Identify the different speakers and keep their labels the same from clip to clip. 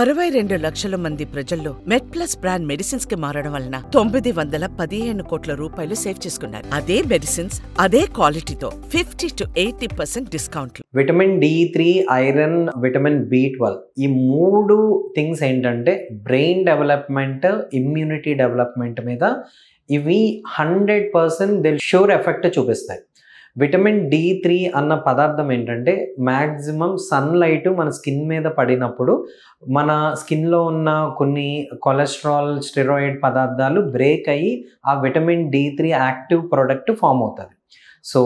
Speaker 1: 62 లక్షల మంది ప్రజల్లో మెడ్ప్లస్ బ్రాండ్ మెడిసిన్స్ కి మారడం వలన 915 కోట్ల రూపాయలు సేవ్ చేసుకున్నారు. అదే మెడిసిన్స్ అదే క్వాలిటీతో 50 to 80% discount.
Speaker 2: Vitamin D3, iron, vitamin B12 ఈ మూడు థింగ్స్ ఏంటంటే బ్రెయిన్ డెవలప్మెంట్, ఇమ్యూనిటీ డెవలప్మెంట్ మీద ఇవి 100% దిల్ షూర్ ఎఫెక్ట్ చూపిస్తాయి. విటమిన్ D3 అన్న పదార్థం ఏంటంటే మ్యాక్సిమం సన్లైట్ మన స్కిన్ మీద పడినప్పుడు మన స్కిన్లో ఉన్న కొన్ని కొలెస్ట్రాల్, స్టెరాయిడ్ పదార్థాలు బ్రేక్ అయ్యి ఆ vitamin D3 active product form అవుతుంది. సో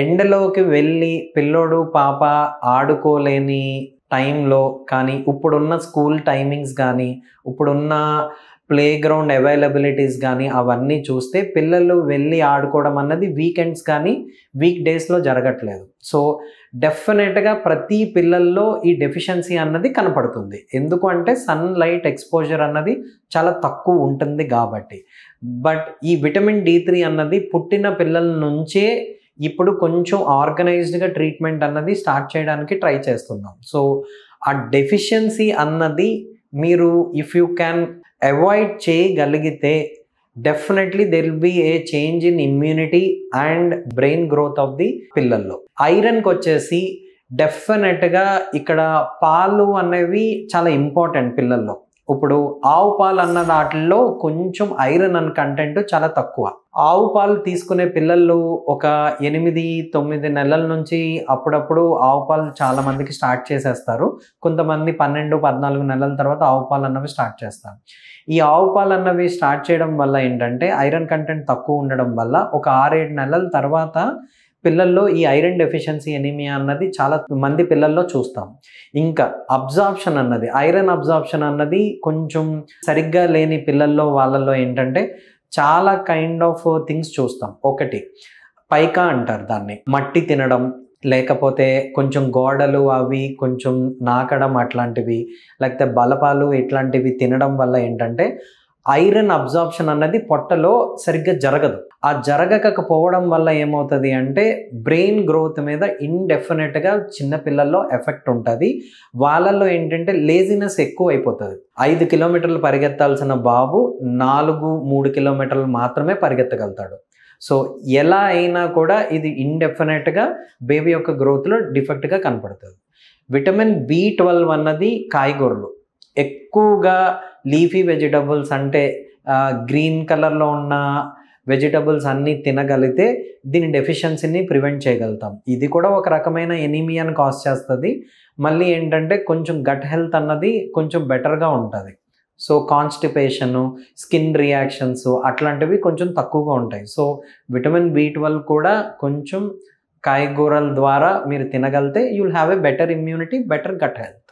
Speaker 2: ఎండలోకి వెళ్ళి పిల్లోడు పాప ఆడుకోలేని టైంలో కానీ, ఇప్పుడున్న స్కూల్ టైమింగ్స్ కానీ, ఇప్పుడున్న ప్లే గ్రౌండ్ అవైలబిలిటీస్ కానీ అవన్నీ చూస్తే పిల్లలు వెళ్ళి ఆడుకోవడం అన్నది వీకెండ్స్ కానీ వీక్ డేస్లో జరగట్లేదు. సో డెఫినెట్గా ప్రతి పిల్లల్లో ఈ డెఫిషియన్సీ అన్నది కనపడుతుంది. ఎందుకు అంటే సన్లైట్ ఎక్స్పోజర్ అన్నది చాలా తక్కువ ఉంటుంది కాబట్టి. బట్ ఈ విటమిన్ D3 అన్నది పుట్టిన పిల్లల నుంచే ఇప్పుడు కొంచెం ఆర్గనైజ్డ్గా ట్రీట్మెంట్ అన్నది స్టార్ట్ చేయడానికి ట్రై చేస్తున్నాం. సో ఆ డెఫిషియన్సీ అన్నది మీరు ఇఫ్ యూ క్యాన్ అవాయిడ్ చేయగలిగితే definitely there will be A change in immunity and brain growth of the పిల్లల్లో. ఐరన్కి వచ్చేసి డెఫినెట్గా ఇక్కడ పాలు అనేవి చాలా ఇంపార్టెంట్ పిల్లల్లో. ఇప్పుడు ఆవు పాలు అన్న దాంట్లో కొంచెం ఐరన్ అన్న కంటెంట్ చాలా తక్కువ. ఆవు పాలు తీసుకునే పిల్లలు ఒక 8-9 నెలల నుంచి అప్పుడప్పుడు ఆవు పాలు చాలా మందికి స్టార్ట్ చేసేస్తారు. కొంతమంది 12-14 నెలల తర్వాత ఆవు పాలు అన్నవి స్టార్ట్ చేస్తారు. ఈ ఆవు పాలు అన్నవి స్టార్ట్ చేయడం వల్ల ఏంటంటే ఐరన్ కంటెంట్ తక్కువ ఉండడం వల్ల ఒక 6-7 నెలల తర్వాత పిల్లల్లో ఈ ఐరన్ డెఫిషియన్సీ ఎనీమియా అన్నది చాలా మంది పిల్లల్లో చూస్తాం. ఇంకా అబ్జార్ప్షన్ అన్నది, ఐరన్ అబ్జార్ప్షన్ అన్నది కొంచెం సరిగ్గా లేని పిల్లల్లో వాళ్ళల్లో ఏంటంటే చాలా కైండ్ ఆఫ్ థింగ్స్ చూస్తాం. ఒకటి పైకా అంటారు దాన్ని, మట్టి తినడం, లేకపోతే కొంచెం గోడలు అవి కొంచెం నాకడం అట్లాంటివి, లేకపోతే బలపాలు ఇట్లాంటివి తినడం వల్ల ఏంటంటే ఐరన్ అబ్జార్ప్షన్ అన్నది పొట్టలో సరిగ్గా జరగదు. ఆ జరగకపోవడం వల్ల ఏమవుతుంది అంటే బ్రెయిన్ గ్రోత్ మీద ఇండెఫినెట్గా చిన్నపిల్లల్లో ఎఫెక్ట్ ఉంటుంది. వాళ్ళల్లో ఏంటంటే లేజినెస్ ఎక్కువ అయిపోతుంది. 5 కిలోమీటర్లు పరిగెత్తాల్సిన బాబు 3 కిలోమీటర్లు మాత్రమే పరిగెత్తగలుగుతాడు. సో ఎలా అయినా కూడా ఇది ఇండెఫినెట్గా బేబీ యొక్క గ్రోత్లో డిఫెక్ట్గా కనపడుతుంది. విటమిన్ B12 అన్నది కాయగూరలు ఎక్కువగా లీఫీ వెజిటబుల్స్ అంటే గ్రీన్ కలర్లో ఉన్న వెజిటబుల్స్ అన్నీ తినగలిగితే దీని డెఫిషియన్సీని ప్రివెంట్ చేయగలుగుతాం. ఇది కూడా ఒక రకమైన ఎనీమియాని కాజ్ చేస్తుంది. మళ్ళీ ఏంటంటే కొంచెం గట్ హెల్త్ అన్నది కొంచెం బెటర్గా ఉంటుంది. సో కాన్స్టిపేషను, స్కిన్ రియాక్షన్స్ అట్లాంటివి కొంచెం తక్కువగా ఉంటాయి. సో విటమిన్ B12 కూడా కొంచెం కాయగూరల ద్వారా మీరు తినగలిగితే you will have a better immunity, better gut health.